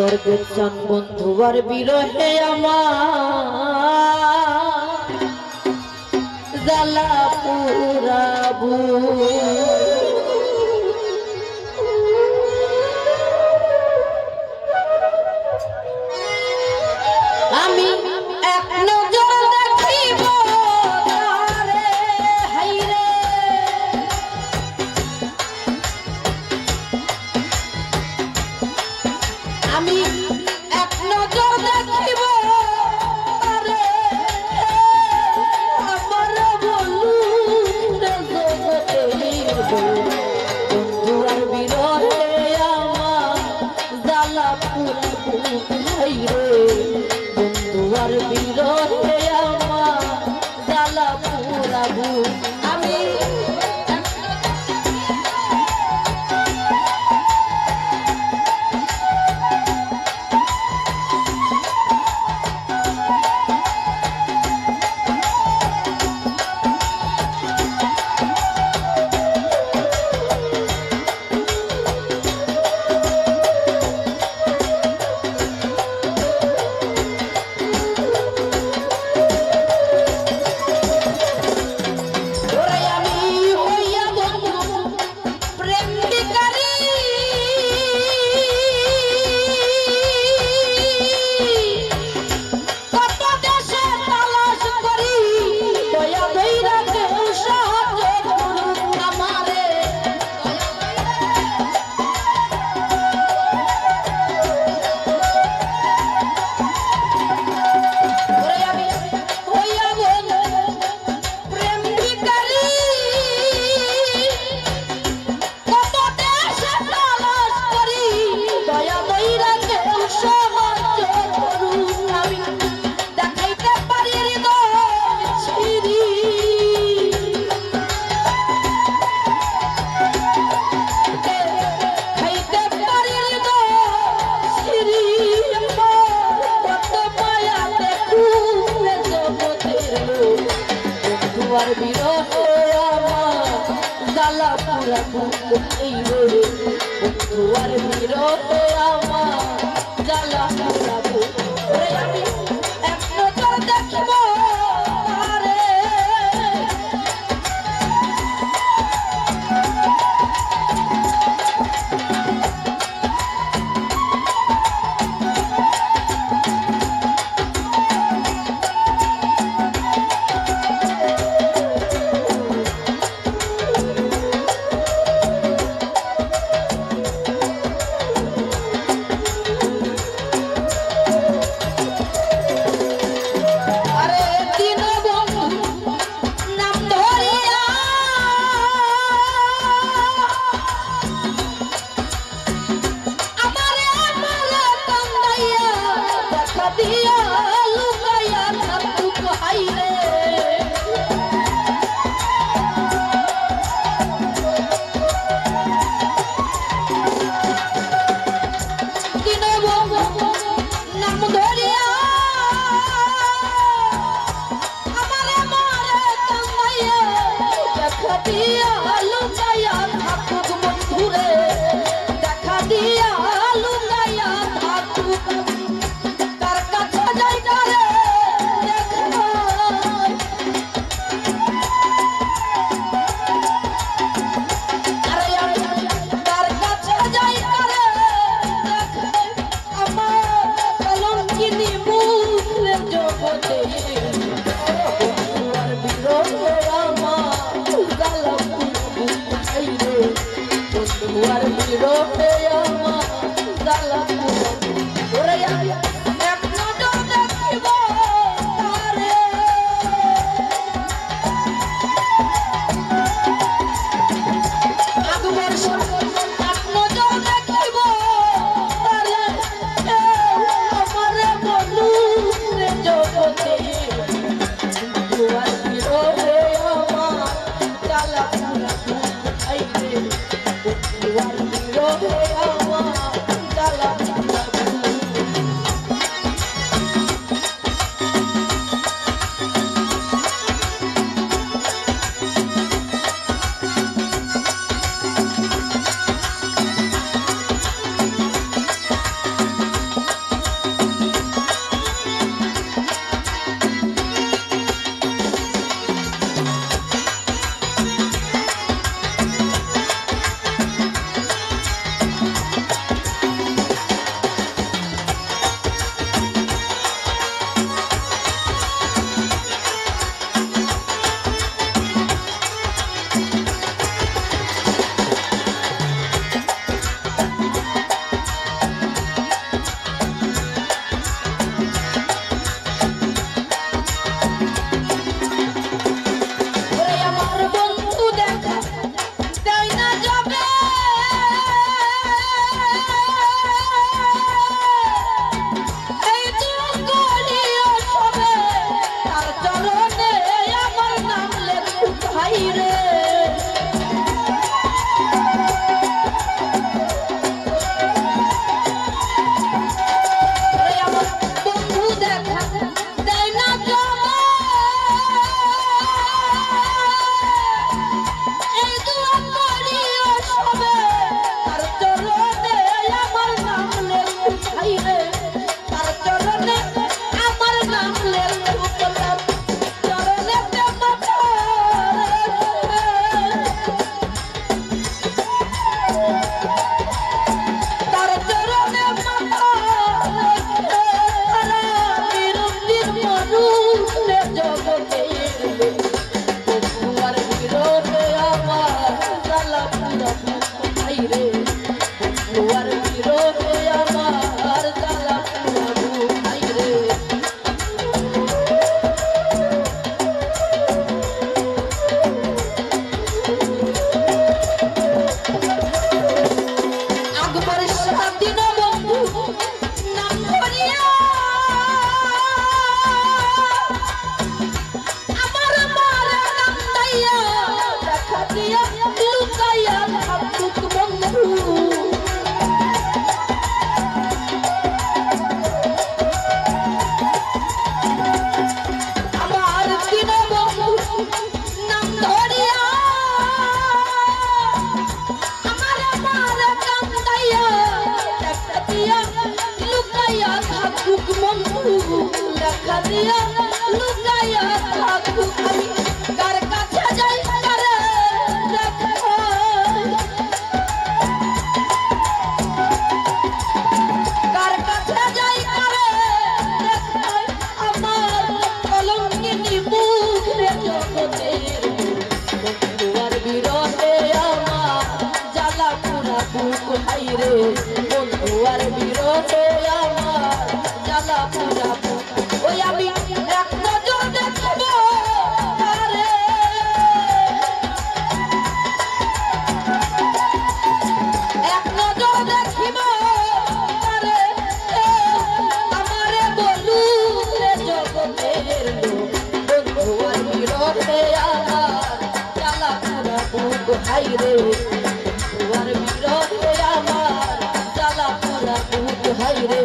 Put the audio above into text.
স্বর্গের চান বন্ধু আর বিরহে আমার জ্বালা পুরাবু আমি এক নজর দেখিব তারে হাইরে আমি এক নজর দেখিব তারে আমার বলু বন্ধু আর বিরহে আমার জ্বালা পুরাবু হাইরে আর বিরহে আমার জ্বালা পুরাবু আমি আর বিরহে আমার জ্বালা পুরাবু এই রে বন্ধু আর বিরহে আমার জ্বালা পুরাবু আমি এক নজর দেখিব তারে দেখা দিয়া লুকাইয়া থাকু আমি কার কাছে যাই কারে দেখাই কার কাছে যাই কারে দেখাই আমার কলঙ্কিনী মুখ রে জগতের বন্ধু আর বিরহে আমার জ্বালা পুরা বুক হাই রে বন্ধু আর বিরহে আমার জ্বালা পুরা বুক ওই আমি এক নজর দেখব তারে এক নজর দেখিব তারে আমারে বলু রে জগতের বন্ধু আর বিরহে আমার জ্বালা পুরা বুক হাই রে বন্ধু আর বিরহে আমার জ্বালা পুরা বুক হাই রে